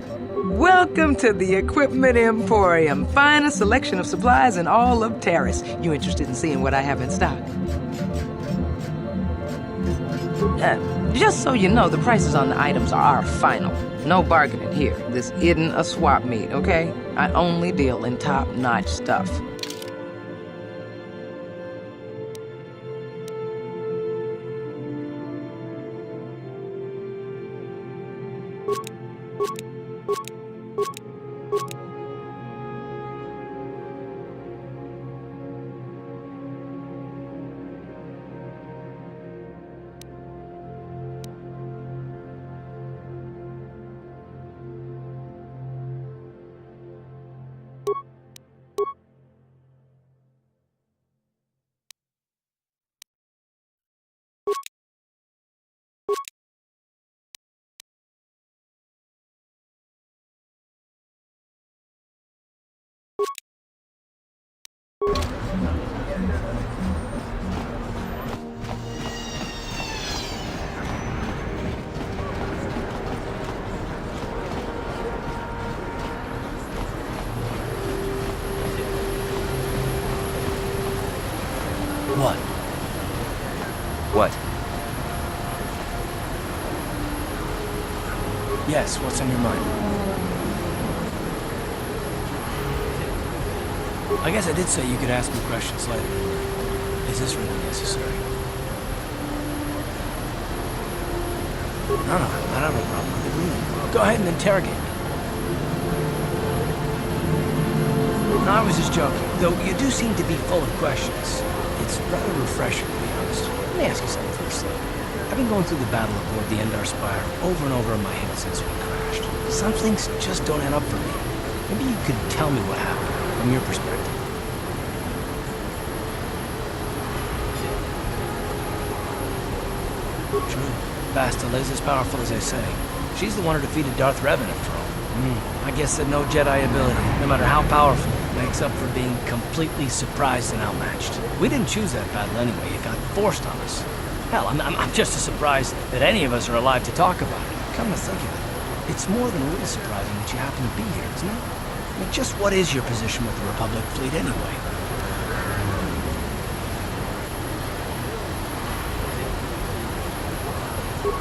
Welcome to the Equipment Emporium. Finest selection of supplies in all of Tarris. You interested in seeing what I have in stock? Just so you know, the prices on the items are final. No bargaining here. This isn't a swap meet, okay? I only deal in top-notch stuff. What? What? Yes, what's on your mind? I guess I did say you could ask me questions later. Is this really necessary? No, I don't have a problem with it, really. Go ahead and interrogate me. No, I was just joking. Though you do seem to be full of questions. It's rather refreshing, to be honest. Let me ask you something first, though. I've been going through the battle aboard the Endar Spire over and over in my head since we crashed. Some things just don't add up for me. Maybe you could tell me what happened, from your perspective. True. Bastila is as powerful as they say. She's the one who defeated Darth Revan, after all. I guess that no Jedi ability, no matter how powerful, makes up for being completely surprised and outmatched. We didn't choose that battle anyway. It got forced on us. Hell, I'm just as surprised that any of us are alive to talk about it. Come to think of it, it's more than a little surprising that you happen to be here, isn't it? I mean, just what is your position with the Republic fleet anyway?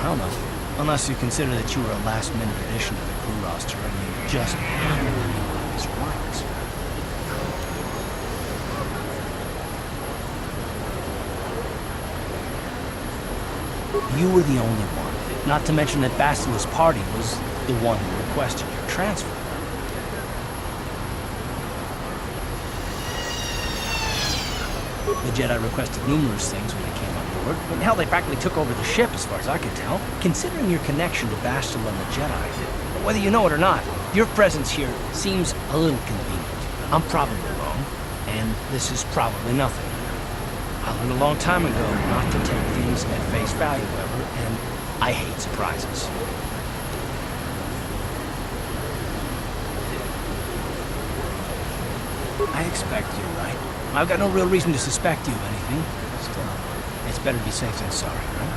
I don't know. Unless you consider that you were a last-minute addition to the crew roster and you just these remarks. You were the only one. Not to mention that Bastila's party was the one who requested your transfer. The Jedi requested numerous things when they came on board. And hell, they practically took over the ship, as far as I could tell. Considering your connection to Bastila and the Jedi, whether you know it or not, your presence here seems a little convenient. I'm probably wrong, and this is probably nothing. I learned a long time ago not to take things at face value, however, and I hate surprises. I expect you, right? I've got no real reason to suspect you of anything. Still, it's better to be safe than sorry, right?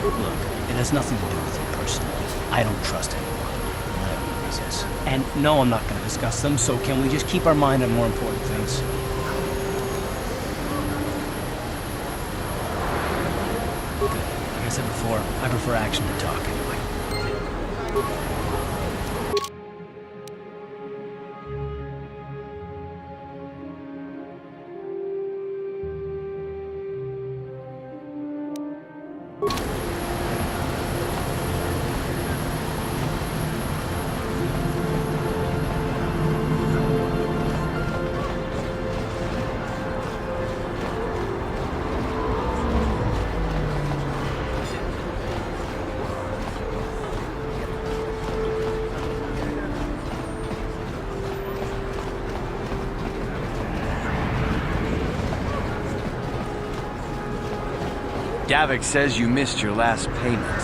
Look, it has nothing to do with you personally. I don't trust anyone, whatever the reasons. And no, I'm not going to discuss them, so can we just keep our mind on more important things? Good. Like I said before, I prefer action to talk anyway. Davik says you missed your last payment.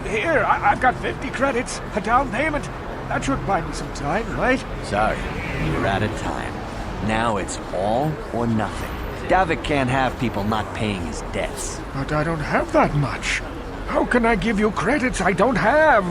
Here, I've got 50 credits, a down payment. That should buy me some time, right? Sorry, you're out of time. Now it's all or nothing. Davik can't have people not paying his debts. But I don't have that much. How can I give you credits I don't have?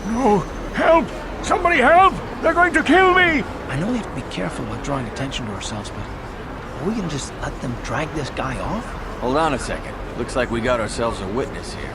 No! Help! Somebody help! They're going to kill me! I know we have to be careful about drawing attention to ourselves, but are we gonna just let them drag this guy off? Hold on a second. Looks like we got ourselves a witness here.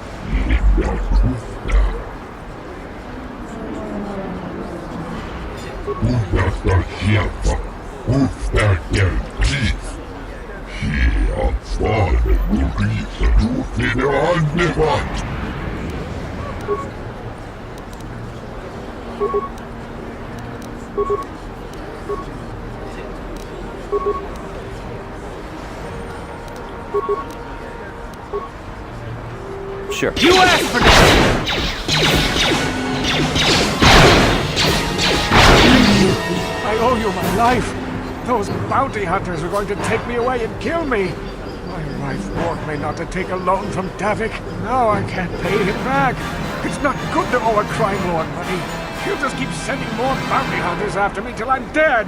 Sure. You asked for this! I owe you my life. Those bounty hunters are going to take me away and kill me. My wife warned me not to take a loan from Davik. Now I can't pay him back. It's not good to owe a crime lord money. He'll just keep sending more bounty hunters after me till I'm dead.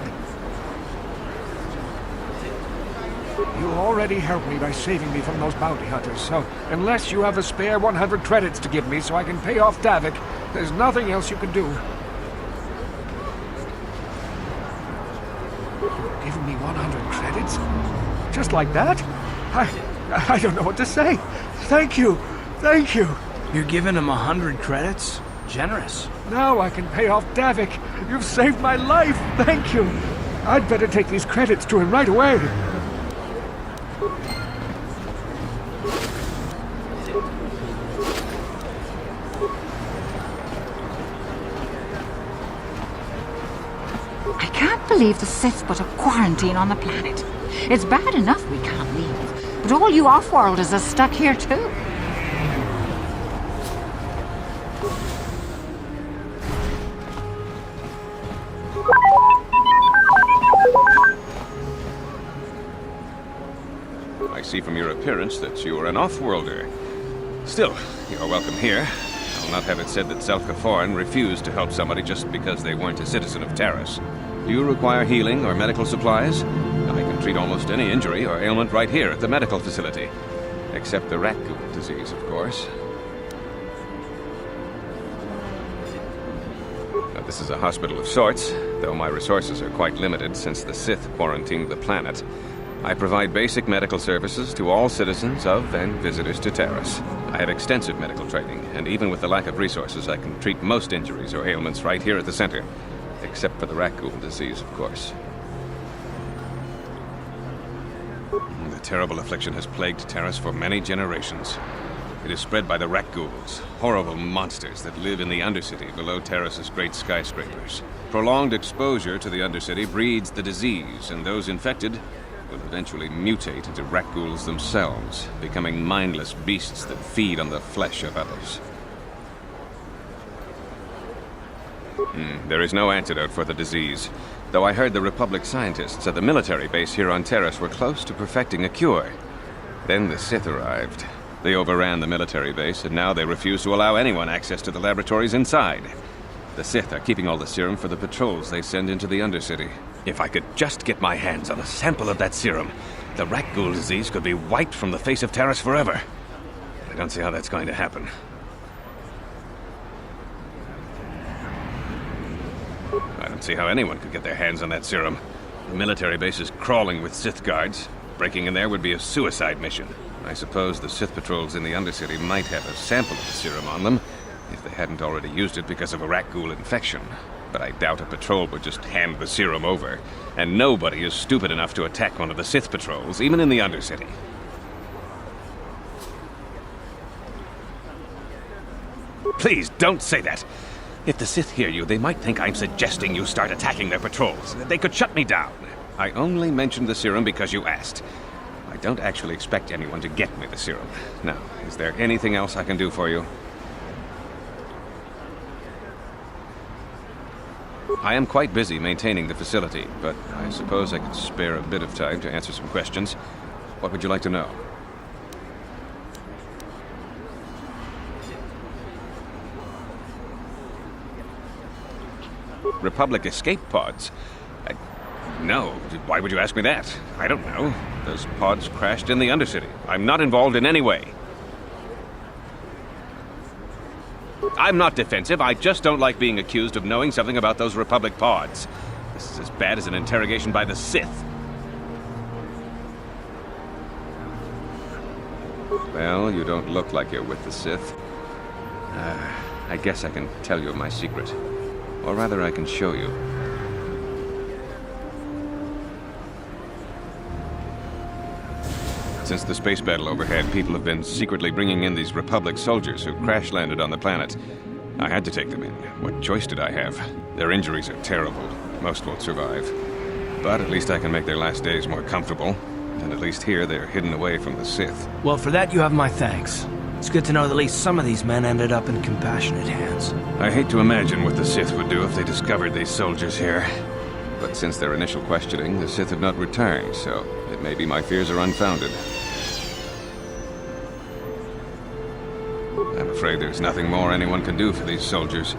You already helped me by saving me from those bounty hunters, so unless you have a spare 100 credits to give me so I can pay off Davik, there's nothing else you can do. You've given me 100 credits? Just like that? I don't know what to say. Thank you. Thank you. You're giving him 100 credits? Generous. Now I can pay off Davik. You've saved my life. Thank you. I'd better take these credits to him right away. I can't believe the Sith put a quarantine on the planet. It's bad enough we can't leave, but all you off-worlders are stuck here too. I see from your appearance that you are an off-worlder. Still, you're welcome here. I'll not have it said that Self-Kaforan refused to help somebody just because they weren't a citizen of Tarris. Do you require healing or medical supplies? I can treat almost any injury or ailment right here at the medical facility. Except the rat ghoul disease, of course. Now, this is a hospital of sorts, though my resources are quite limited since the Sith quarantined the planet. I provide basic medical services to all citizens of and visitors to Tarris. I have extensive medical training, and even with the lack of resources, I can treat most injuries or ailments right here at the center. Except for the rat ghoul disease, of course. The terrible affliction has plagued Tarris for many generations. It is spread by the rat ghouls, horrible monsters that live in the Undercity below Tarris's great skyscrapers. Prolonged exposure to the Undercity breeds the disease, and those infected will eventually mutate into rat ghouls themselves, becoming mindless beasts that feed on the flesh of others. There is no antidote for the disease, though I heard the Republic scientists at the military base here on Tarris were close to perfecting a cure. Then the Sith arrived. They overran the military base, and now they refuse to allow anyone access to the laboratories inside. The Sith are keeping all the serum for the patrols they send into the Undercity. If I could just get my hands on a sample of that serum, the rat ghoul disease could be wiped from the face of Tarris forever. I don't see how that's going to happen. I don't see how anyone could get their hands on that serum. The military base is crawling with Sith guards. Breaking in there would be a suicide mission. I suppose the Sith patrols in the Undercity might have a sample of the serum on them, if they hadn't already used it because of a rat ghoul infection. But I doubt a patrol would just hand the serum over. And nobody is stupid enough to attack one of the Sith patrols, even in the Undercity. Please, don't say that. If the Sith hear you, they might think I'm suggesting you start attacking their patrols. They could shut me down. I only mentioned the serum because you asked. I don't actually expect anyone to get me the serum. Now, is there anything else I can do for you? I am quite busy maintaining the facility, but I suppose I could spare a bit of time to answer some questions. What would you like to know? Republic escape pods? No. Why would you ask me that? I don't know. Those pods crashed in the Undercity. I'm not involved in any way. I'm not defensive. I just don't like being accused of knowing something about those Republic pods. This is as bad as an interrogation by the Sith. Well, you don't look like you're with the Sith. I guess I can tell you my secret. Or rather, I can show you. Since the space battle overhead, people have been secretly bringing in these Republic soldiers who crash-landed on the planet. I had to take them in. What choice did I have? Their injuries are terrible. Most won't survive. But at least I can make their last days more comfortable. And at least here, they're hidden away from the Sith. Well, for that you have my thanks. It's good to know that at least some of these men ended up in compassionate hands. I hate to imagine what the Sith would do if they discovered these soldiers here. But since their initial questioning, the Sith have not returned, so it may be my fears are unfounded. I'm afraid there's nothing more anyone can do for these soldiers.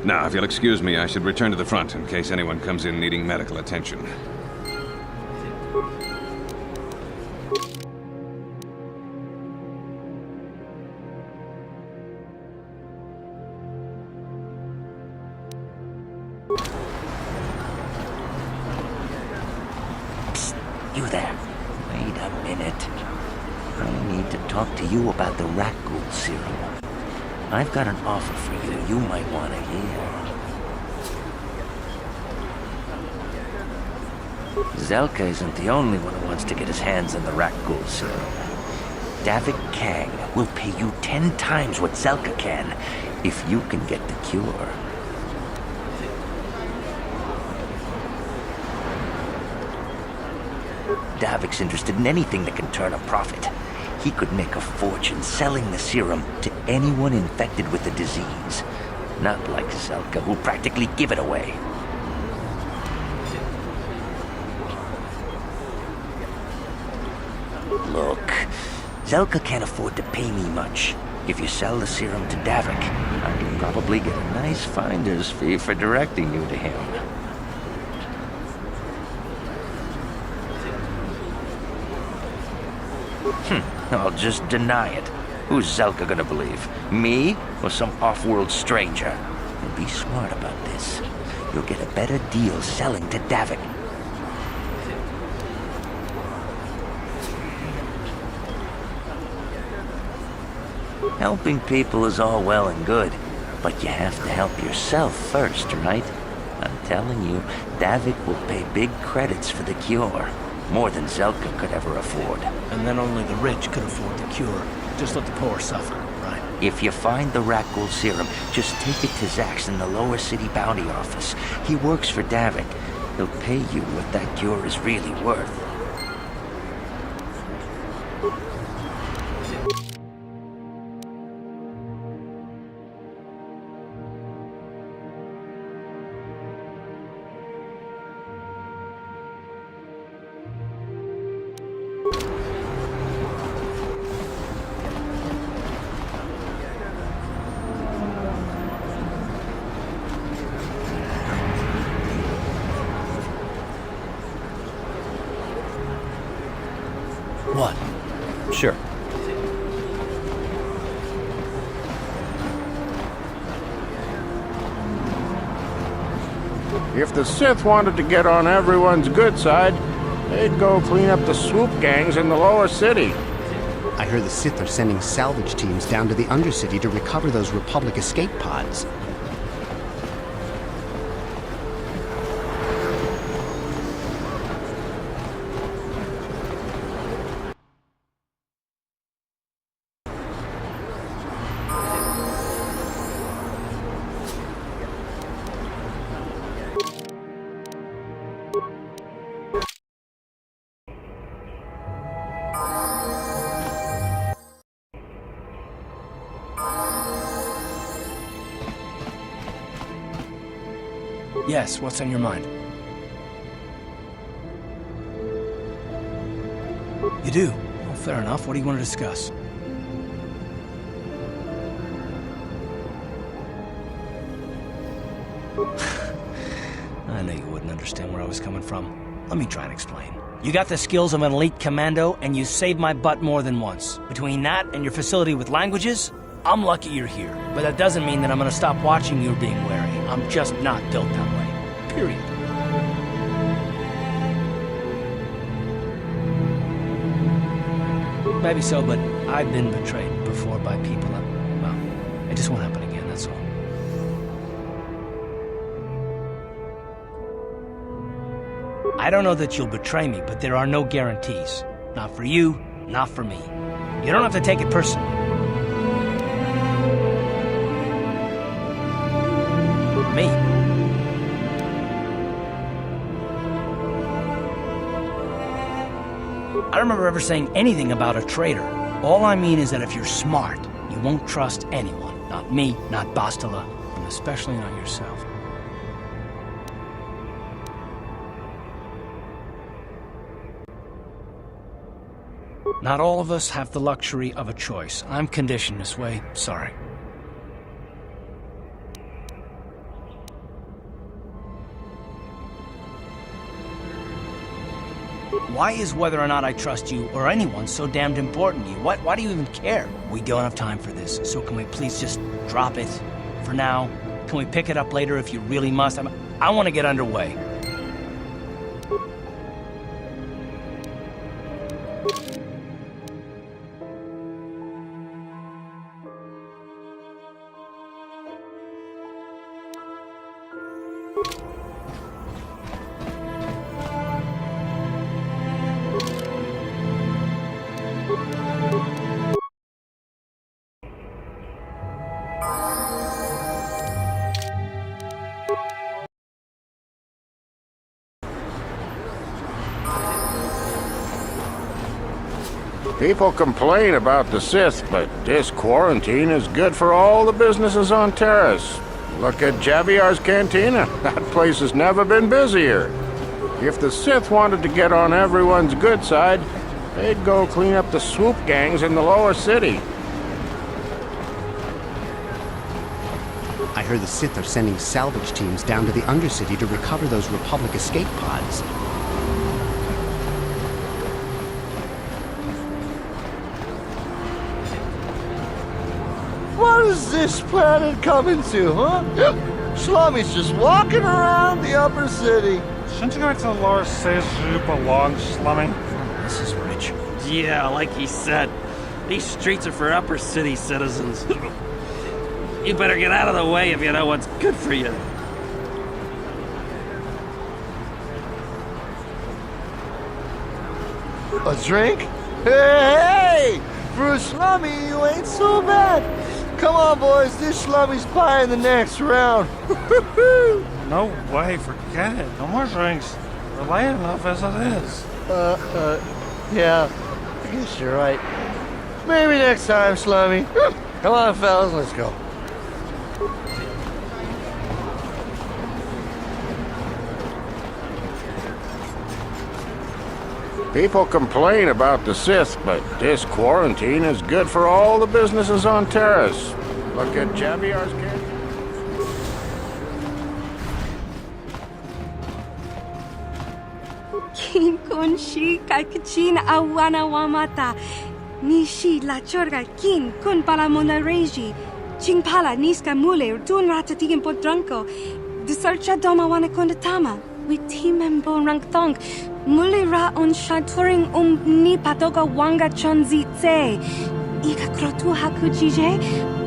Now, if you'll excuse me, I should return to the front in case anyone comes in needing medical attention. You there. Wait a minute. I need to talk to you about the rat ghoul serum. I've got an offer for you might want to hear. Zelka isn't the only one who wants to get his hands on the rat ghoul serum. Davik Kang will pay you 10 times what Zelka can if you can get the cure. Davik's interested in anything that can turn a profit. He could make a fortune selling the serum to anyone infected with the disease. Not like Zelka, who'll practically give it away. Look, Zelka can't afford to pay me much. If you sell the serum to Davik, I can probably get a nice finder's fee for directing you to him. I'll just deny it. Who's Zelka gonna believe? Me or some off-world stranger? And be smart about this. You'll get a better deal selling to Davik. Helping people is all well and good, but you have to help yourself first, right? I'm telling you, Davik will pay big credits for the cure. More than Zelka could ever afford. And then only the rich could afford the cure. Just let the poor suffer, right? If you find the rat ghoul serum, just take it to Zax in the lower city bounty office. He works for Davik. He'll pay you what that cure is really worth. What? Sure. If the Sith wanted to get on everyone's good side, they'd go clean up the swoop gangs in the lower city. I heard the Sith are sending salvage teams down to the Undercity to recover those Republic escape pods. Yes, what's on your mind? You do? Well, fair enough. What do you want to discuss? I knew you wouldn't understand where I was coming from. Let me try and explain. You got the skills of an elite commando, and you saved my butt more than once. Between that and your facility with languages, I'm lucky you're here. But that doesn't mean that I'm gonna stop watching you being wary. I'm just not built that way. Period. Maybe so, but I've been betrayed before by people. Well, it just won't happen again, that's all. I don't know that you'll betray me, but there are no guarantees. Not for you, not for me. You don't have to take it personally. Me. I don't remember ever saying anything about a traitor. All I mean is that if you're smart, you won't trust anyone. Not me, not Bastila, and especially not yourself. Not all of us have the luxury of a choice. I'm conditioned this way. Sorry. Why is whether or not I trust you or anyone so damned important to you? Why do you even care? We don't have time for this, so can we please just drop it for now? Can we pick it up later if you really must? I want to get underway. People complain about the Sith, but this quarantine is good for all the businesses on Tarris. Look at Javiar's Cantina. That place has never been busier. If the Sith wanted to get on everyone's good side, they'd go clean up the swoop gangs in the lower city. I heard the Sith are sending salvage teams down to the Undercity to recover those Republic escape pods. What is this planet coming to, huh? Slummy's just walking around the upper city. Shouldn't you go to the lower city you belong, Slummy? This is rich. Yeah, like he said, these streets are for upper city citizens. You better get out of the way if you know what's good for you. A drink? Hey! For a slummy, you ain't so bad. Come on, boys, this slummy's buying the next round. No way, forget it. No more drinks. We're late enough as it is. Yeah, I guess you're right. Maybe next time, slummy. Come on, fellas, let's go. People complain about the Sith, but this quarantine is good for all the businesses on Tarris. Look at Javiar's Cantina. Kin kun shi kakachin awana wamata. Nishi la chorga kin kun pala monareji. Ching pala niska mule tun ratatikin podranko. Disarcha doma wana kondatama. Witimem bon rangthong. Mule ra on shaturing ni patoga wanga chonzitse. Ika krotu hakujije.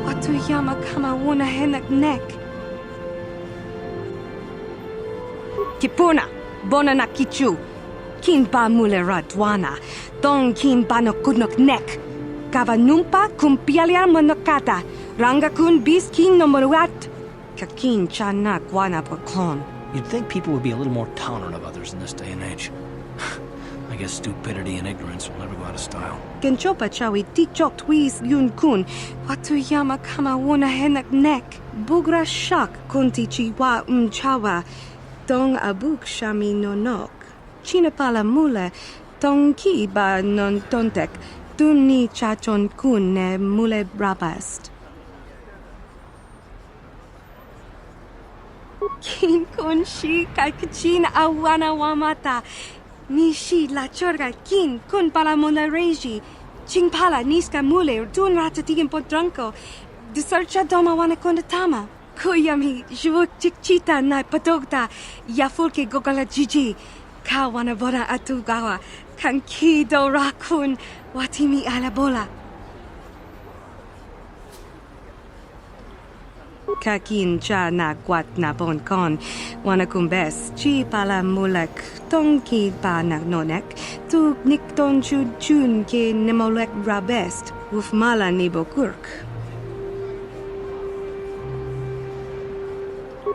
Watu yama kama wuna henak nek. Kipuna, bona na kichu. Kin ba mule ra dwana. Dong kin ba no kudnok nek. Kava numpa kumpialia monokata. Ranga kun bis kin no moruat. Kakin chana guana pokon. You'd think people would be a little more tolerant of others in this day and age. I guess stupidity and ignorance will never go out of style. Genchopa chawi tichok twis yun kun. Watu yama kama wuna henak nek. Bugra shak kunti chiwa chawa. Dong abuk shami nonok. Chinapala mule. Dong ki ba non tontek. Duni chachon kun ne mule rabast. Kin kun shi kakachin awana wamata. Nishi la chorga kin kun pala monareji. Ching pala niska mule dun ratatigen podranko. Disarcha doma wana kondatama. Kuyami jvuk chikchita na padogta. Yafulke gogala jiji. Kawana bona atugawa. Kankido rakun watimi alabola. Kakin cha na guat na bon kon. Wanakumbes chi pala mulek tonki pa na nonek. Tu nikton chun ke nemolek rabest. Ufmala nibo kurk.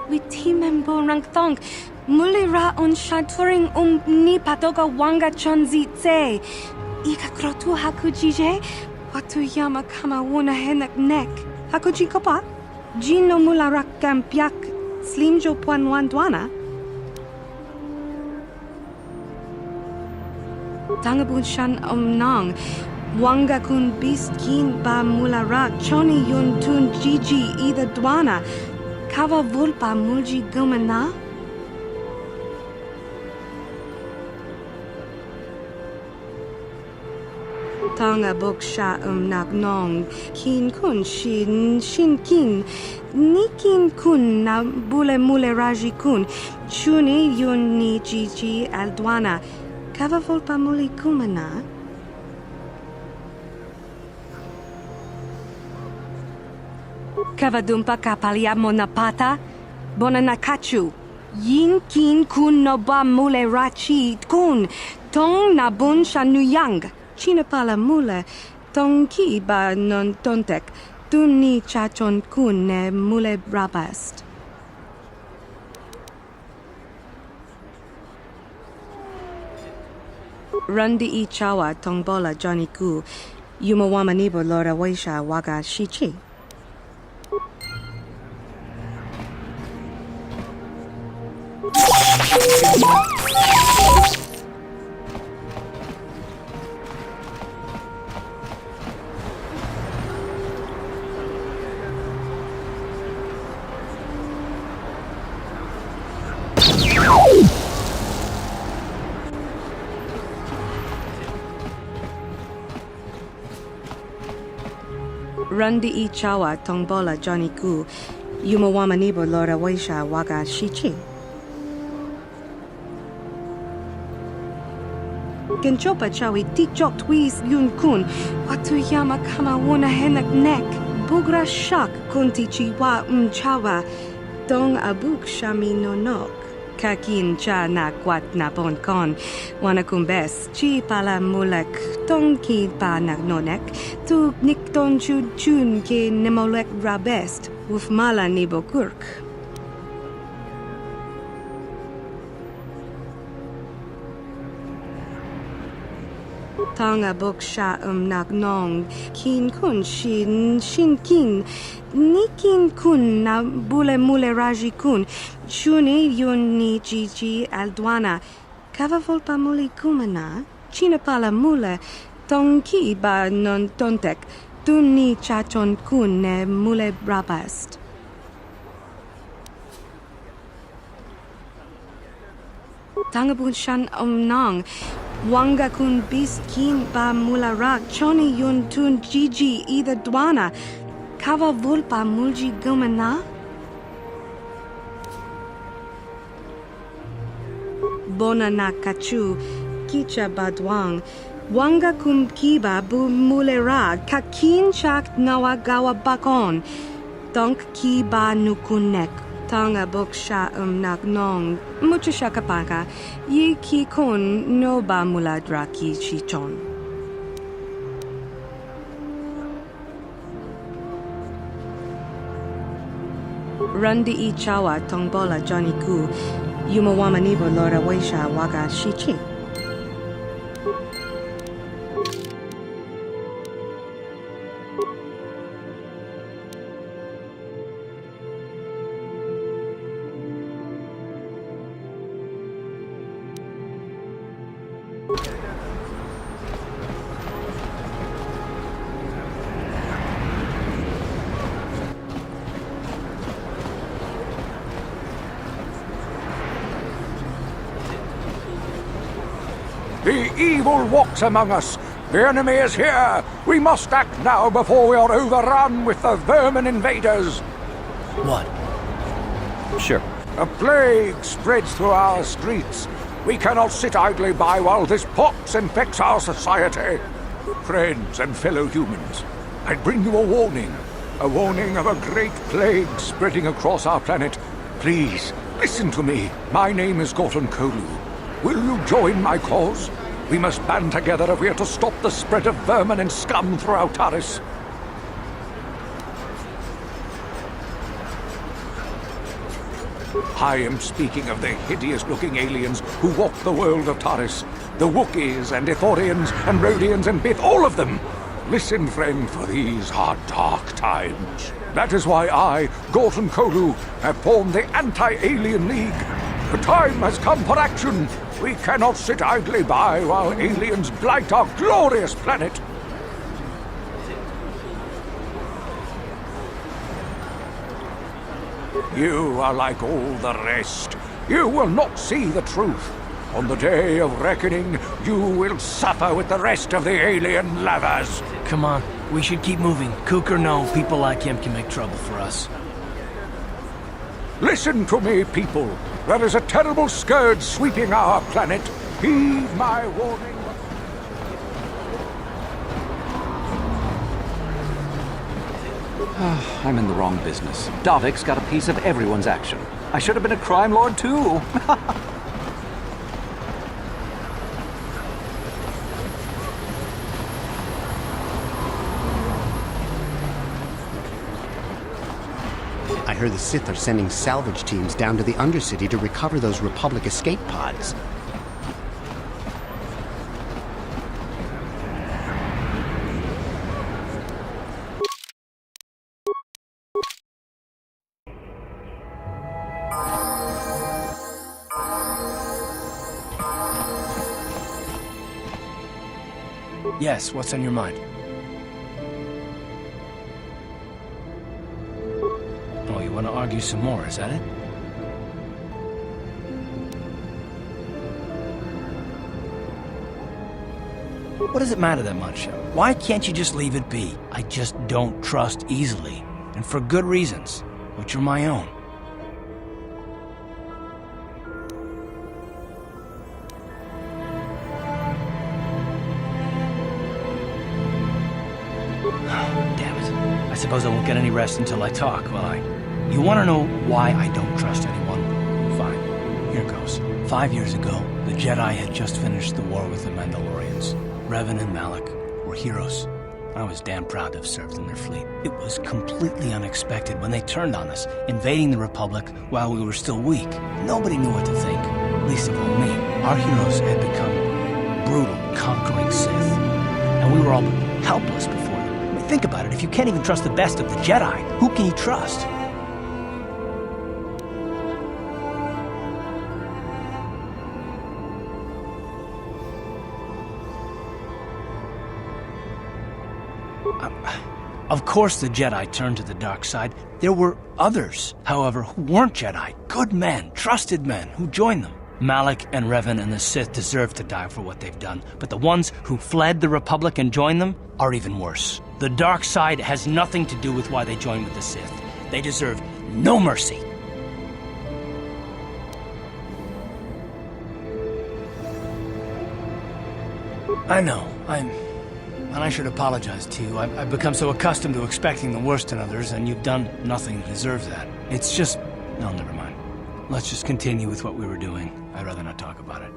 Witimembo rangtong. Mulira on shaturing ni patoga wanga chonzi tse. Ika krotu hakujije. Watu yama kama wuna henak nek. Hakuji kopa? Gino mularak kampiak slimjo puan wandwana. Tangabun shan omnang. Wanga kun bis kin ba mularak choni yun tun jiji ida dwana. Kava vulpa mulji gumana. Tanga boksha nagnong kin kun shin kin ni kin kun na bule mule raji kun chuni yun ni jiji aldwana kava volpa muli kumana. Kava dumpa kapalia monapata bona nakachu yin kin kun no ba mule rachi kun tong na bun shanuyang. China pala mule, tong ki ba non tontek, tun ni chachon kun ne mule rabast. Rundi I chawa tong bola Johnny ku, yumawama nibo lora waisha waga shichi. Rundi I chawa tong bola Johnny ku, yumawama nibo lora waisha waga shichi. Genchopa chawi tikjok twis yun kun, watu yama kama wuna henak nek, bugra shak kunti chiwa chawa, dong abuk shami nonok. Kakin cha na kwat na bon kon, wanakumbes chi pala mulek, tong ki pa na nonek, tu nikton chun ke nemolek rabest, ufmala nibo kurk. Tanga boksha nagnong kin kun shin kin ni kin kun na bule mule raji kun chuni yun ni jiji aldwana kava volpa muli kumana china pala mule tong ki ba non tontek tun ni chachon kun ne mule rabast. Tangabun shan omnang Wanga kun bis kin ba mularak choni yun tun jiji ida dwana kava vulpa mulji gumana. Bona na kachu kicha badwang wanga kum kiba bu mulera kakin chak nawa gawa bakon donk kiba nukunek. Tanga boksha nagnong mucha shakapaka yi ki kon no ba muladra ki chichon. Rundi I chawa tongbola Johnny ku yumawama nibo lora waisha waga shichi. The evil walks among us. The enemy is here. We must act now before we are overrun with the vermin invaders. What? Sure. A plague spreads through our streets. We cannot sit idly by while this pox infects our society. Friends and fellow humans, I bring you a warning. A warning of a great plague spreading across our planet. Please, listen to me. My name is Gorton Kolu. Will you join my cause? We must band together if we are to stop the spread of vermin and scum throughout Tarris. I am speaking of the hideous-looking aliens who walk the world of Tarris. The Wookiees and Ithorians and Rhodians and Bith, all of them. Listen, friend, for these are dark times. That is why I, Gorton Kolu, have formed the Anti-Alien League. The time has come for action. We cannot sit idly by while aliens blight our glorious planet. You are like all the rest. You will not see the truth. On the day of reckoning, you will suffer with the rest of the alien lovers. Come on, we should keep moving. Kook or no, people like him can make trouble for us. Listen to me, people. There is a terrible scourge sweeping our planet. Heed my warning. I'm in the wrong business. Davik's got a piece of everyone's action. I should have been a crime lord too. I heard the Sith are sending salvage teams down to the Undercity to recover those Republic escape pods. Yes, what's on your mind? Oh, you want to argue some more, is that it? What does it matter that much? Why can't you just leave it be? I just don't trust easily, and for good reasons, which are my own. I suppose I won't get any rest until I talk, will I? You want to know why I don't trust anyone? Fine. Here goes. 5 years ago, the Jedi had just finished the war with the Mandalorians. Revan and Malak were heroes. I was damn proud to have served in their fleet. It was completely unexpected when they turned on us, invading the Republic while we were still weak. Nobody knew what to think, least of all me. Our heroes had become brutal, conquering Sith, and we were all helpless before them. Think about it. If you can't even trust the best of the Jedi, who can you trust? Of course the Jedi turned to the dark side. There were others, however, who weren't Jedi. Good men, trusted men, who joined them. Malak and Revan and the Sith deserve to die for what they've done, but the ones who fled the Republic and joined them are even worse. The dark side has nothing to do with why they joined with the Sith. They deserve no mercy. I know, and I should apologize to you. I've become so accustomed to expecting the worst in others, and you've done nothing to deserve that. It's just... no, never mind. Let's just continue with what we were doing. I'd rather not talk about it.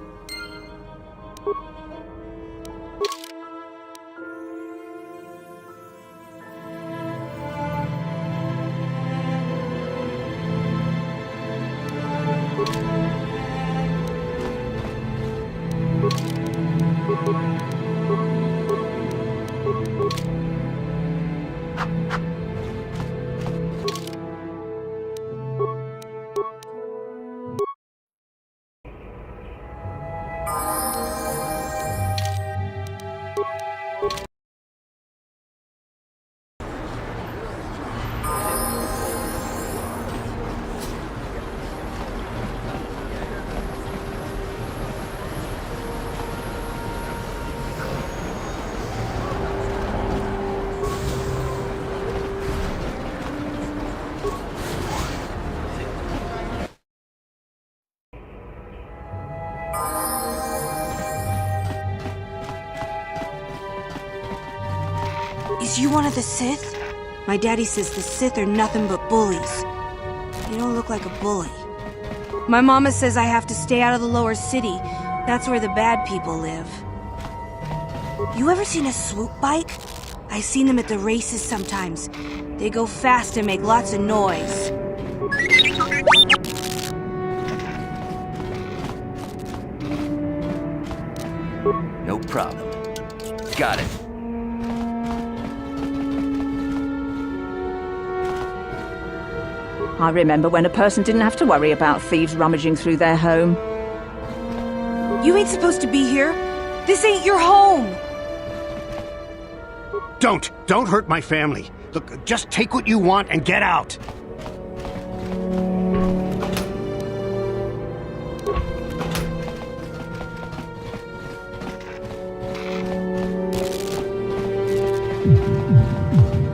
the Sith? My daddy says the Sith are nothing but bullies. You don't look like a bully. My mama says I have to stay out of the lower city. That's where the bad people live. You ever seen a swoop bike? I've seen them at the races sometimes. They go fast and make lots of noise. No problem. Got it. I remember when a person didn't have to worry about thieves rummaging through their home. You ain't supposed to be here. This ain't your home. Don't hurt my family. Look, just take what you want and get out.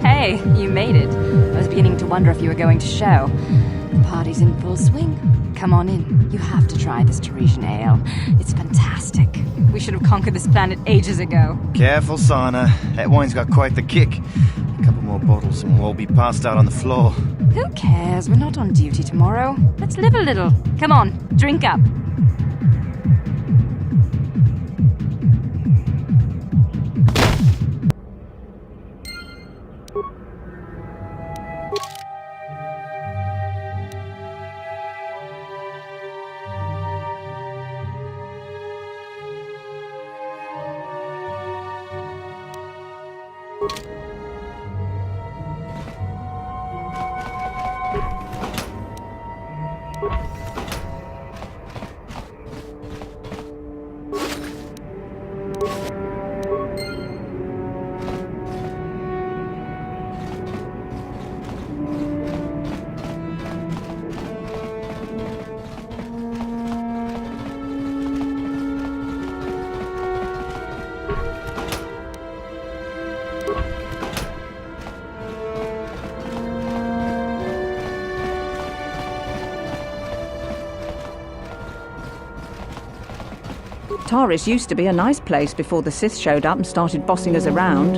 Hey, you made it. I was beginning to wonder if you were going to show. The party's in full swing. Come on in. You have to try this Tarisian ale. It's fantastic. We should have conquered this planet ages ago. Careful, Sana. That wine's got quite the kick. A couple more bottles and we'll all be passed out on the floor. Who cares? We're not on duty tomorrow. Let's live a little. Come on, drink up. Tarис used to be a nice place before the Sith showed up and started bossing us around.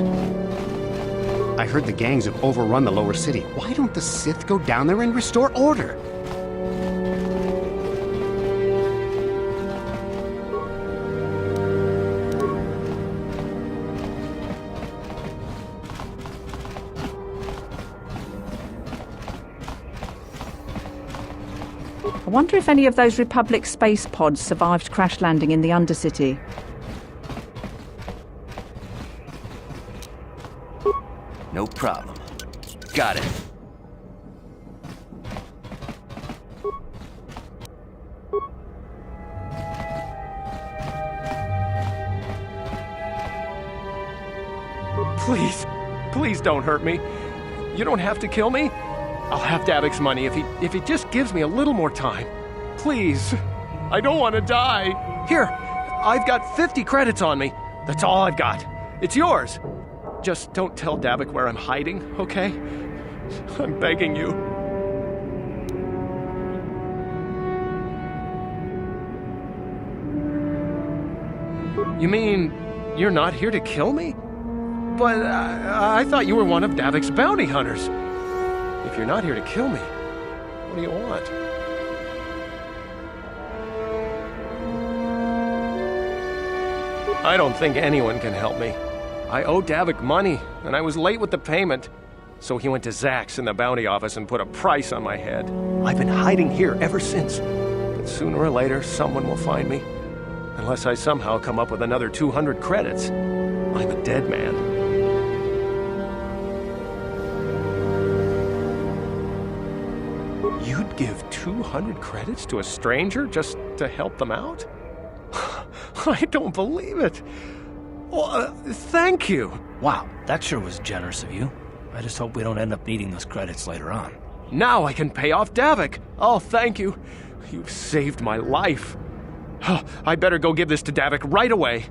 I heard the gangs have overrun the lower city. Why don't the Sith go down there and restore order? I wonder if any of those Republic space pods survived crash landing in the Undercity. No problem. Got it. Please don't hurt me. You don't have to kill me. I'll have Davik's money if he just gives me a little more time. Please. I don't want to die. Here, I've got 50 credits on me. That's all I've got. It's yours. Just don't tell Davik where I'm hiding, okay? I'm begging you. You mean you're not here to kill me? But I thought you were one of Davik's bounty hunters. If you're not here to kill me, what do you want? I don't think anyone can help me. I owe Davik money, and I was late with the payment. So he went to Zack's in the bounty office and put a price on my head. I've been hiding here ever since. But sooner or later, someone will find me. Unless I somehow come up with another 200 credits. I'm a dead man. You'd give 200 credits to a stranger just to help them out? I don't believe it. Well, thank you. Wow, that sure was generous of you. I just hope we don't end up needing those credits later on. Now I can pay off Davik. Oh, thank you. You've saved my life. I better go give this to Davik right away.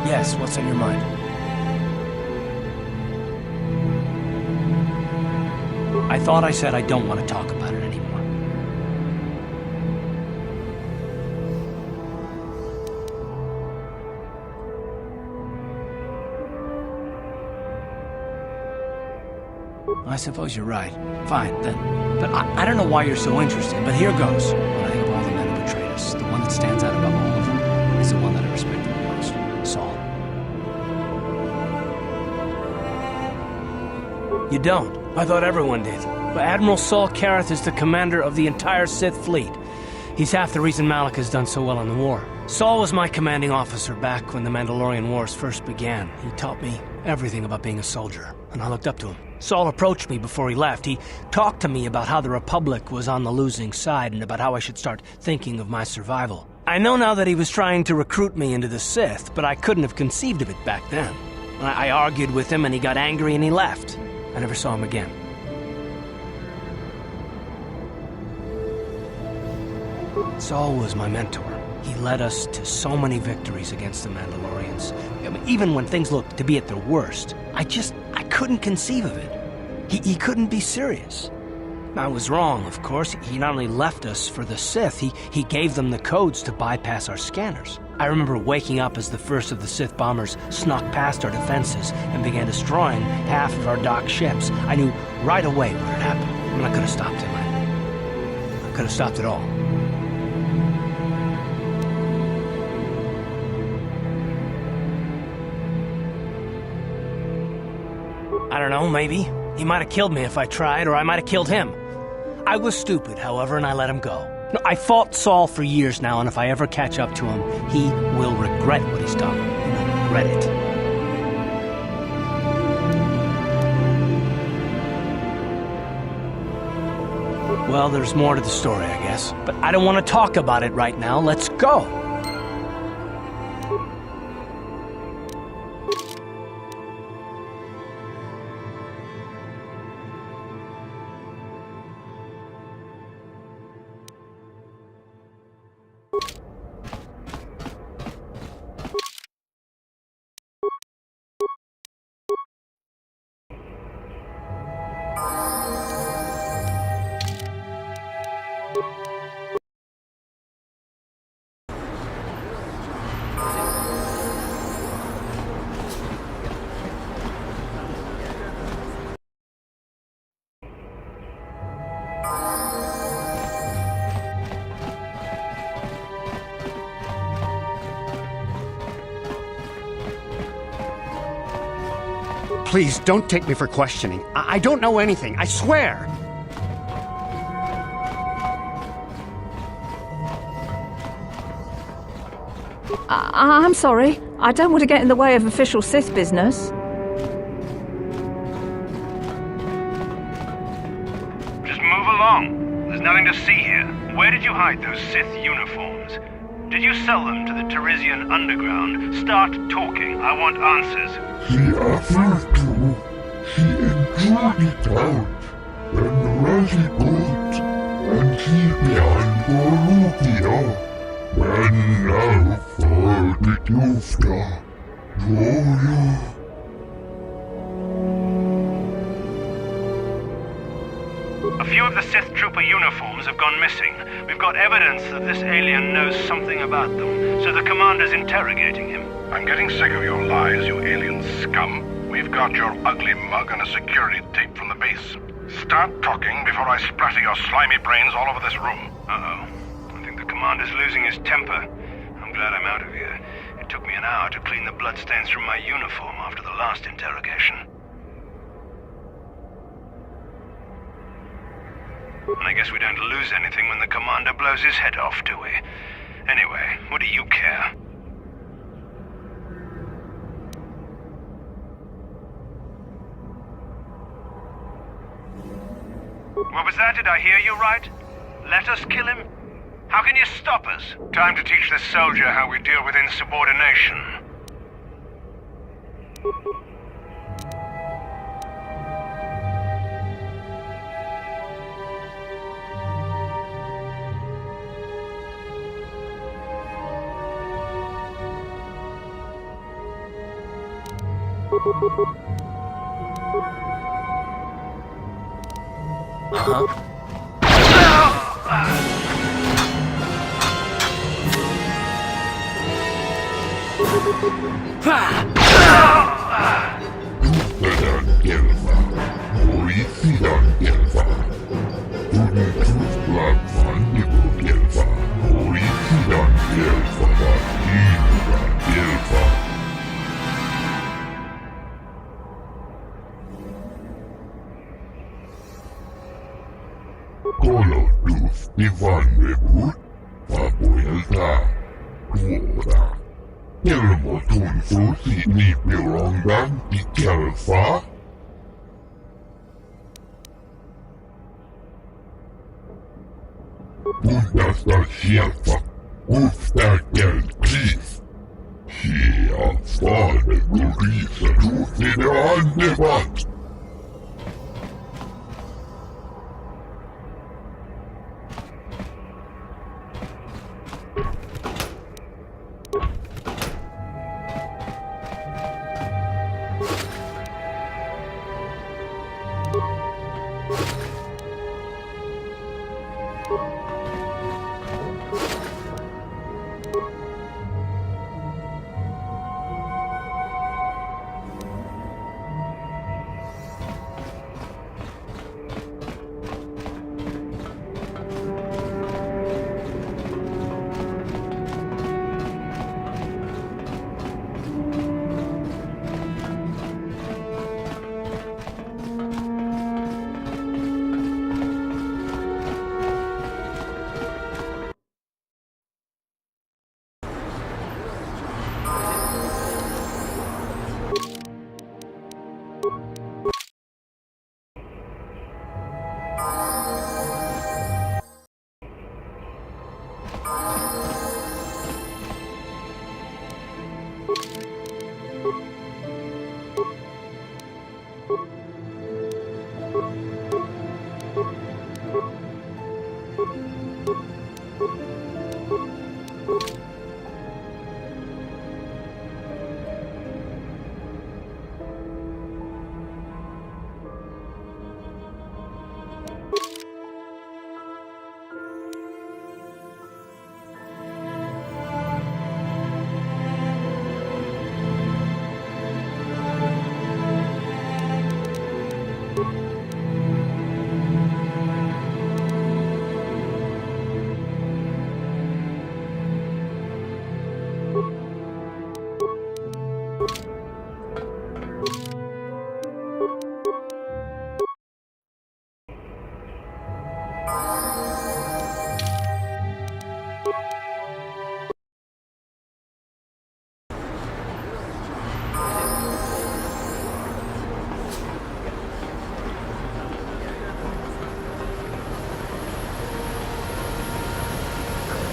Yes, what's on your mind? I thought I said I don't want to talk about it anymore. I suppose you're right. Fine, then. But I don't know why you're so interested, but here goes. When I think of all the men who betrayed us, the one that stands out above all of them is the one that I respect the most. Saul. You don't? I thought everyone did. But Admiral Saul Karath is the commander of the entire Sith fleet. He's half the reason Malak has done so well in the war. Saul was my commanding officer back when the Mandalorian Wars first began. He taught me everything about being a soldier, and I looked up to him. Saul approached me before he left. He talked to me about how the Republic was on the losing side and about how I should start thinking of my survival. I know now that he was trying to recruit me into the Sith, but I couldn't have conceived of it back then. I argued with him and he got angry and he left. I never saw him again. Saul was my mentor. He led us to so many victories against the Mandalorians. I mean, even when things looked to be at their worst, I couldn't conceive of it. He couldn't be serious. I was wrong, of course. He not only left us for the Sith, he gave them the codes to bypass our scanners. I remember waking up as the first of the Sith bombers snuck past our defenses and began destroying half of our docked ships. I knew right away what had happened. I mean, I could have stopped him. I could have stopped it all. I don't know, maybe. He might have killed me if I tried, or I might have killed him. I was stupid, however, and I let him go. No, I fought Saul for years now, and if I ever catch up to him, he will regret what he's done. He will regret it. Well, there's more to the story, I guess. But I don't want to talk about it right now. Let's go! Please, don't take me for questioning. I don't know anything, I swear! I'm sorry. I don't want to get in the way of official Sith business. Just move along. There's nothing to see here. Where did you hide those Sith uniforms? Did you sell them to the Tarisian underground? Start talking. I want answers. He offered to. He enjoyed it out. And really good. And he behind Borussia. Men now for the Jufta. Gloria. A few of the Sith trooper uniforms have gone missing. We've got evidence that this alien knows something about them, so the commander's interrogating him. I'm getting sick of your lies, you alien scum. We've got your ugly mug and a security tape from the base. Start talking before I splatter your slimy brains all over this room. Uh-oh. I think the commander's losing his temper. I'm glad I'm out of here. It took me an hour to clean the bloodstains from my uniform after the last interrogation. And I guess we don't lose anything when the commander blows his head off, do we? Anyway, what do you care? What was that? Did I hear you right? Let us kill him? How can you stop us? Time to teach this soldier how we deal with insubordination.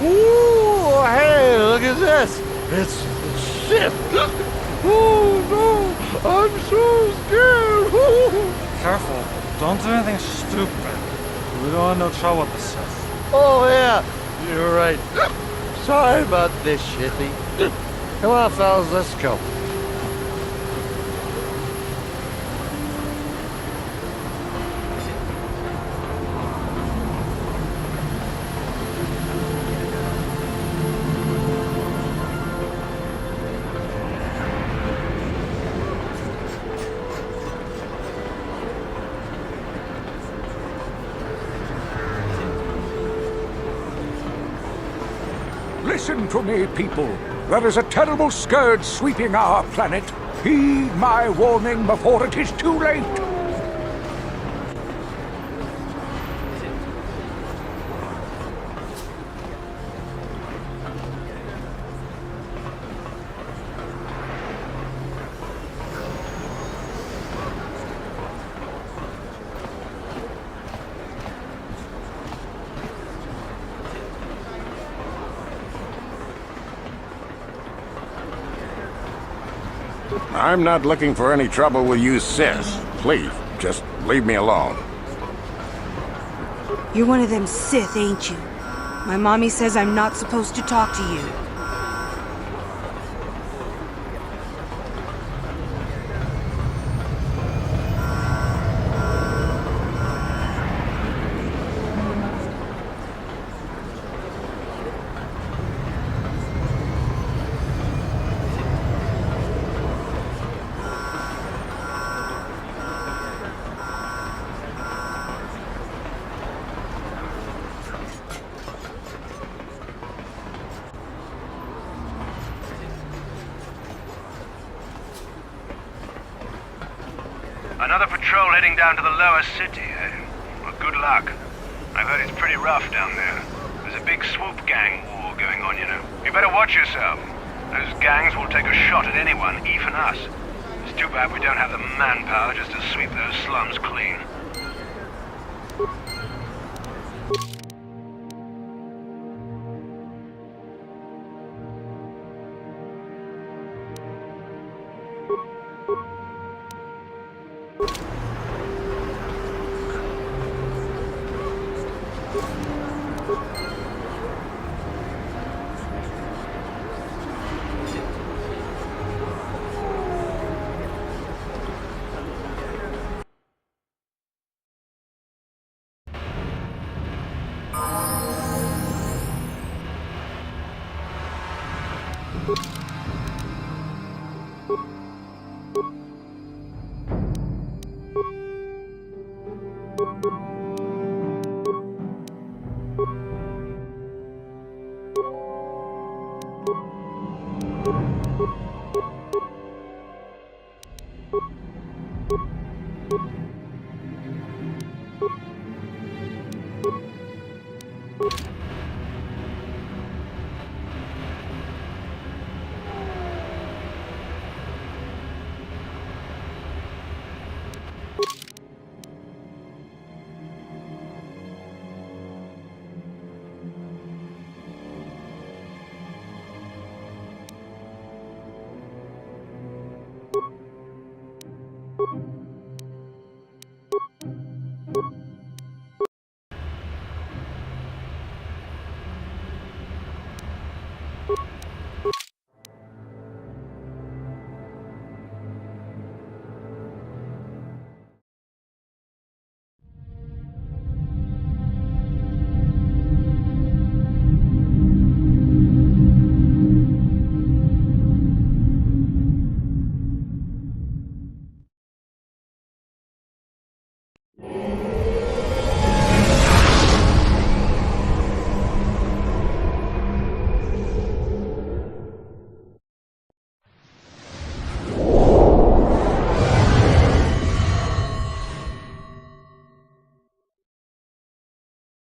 Ooh, hey, look at this. It's shit. Oh, no. I'm so scared. Careful. Don't do anything stupid. We don't want no trouble with the Sith. Oh, yeah. You're right. Sorry about this, shitty. Come on, fellas. Let's go. Listen to me, people. There is a terrible scourge sweeping our planet. Heed my warning before it is too late. I'm not looking for any trouble with you, Sith. Please, just leave me alone. You're one of them Sith, ain't you? My mommy says I'm not supposed to talk to you. patrol heading down to the lower city, eh? Well, good luck. I've heard it's pretty rough down there. There's a big swoop gang war going on, you know. You better watch yourself. Those gangs will take a shot at anyone, even us. It's too bad we don't have the manpower just to sweep those slums clean.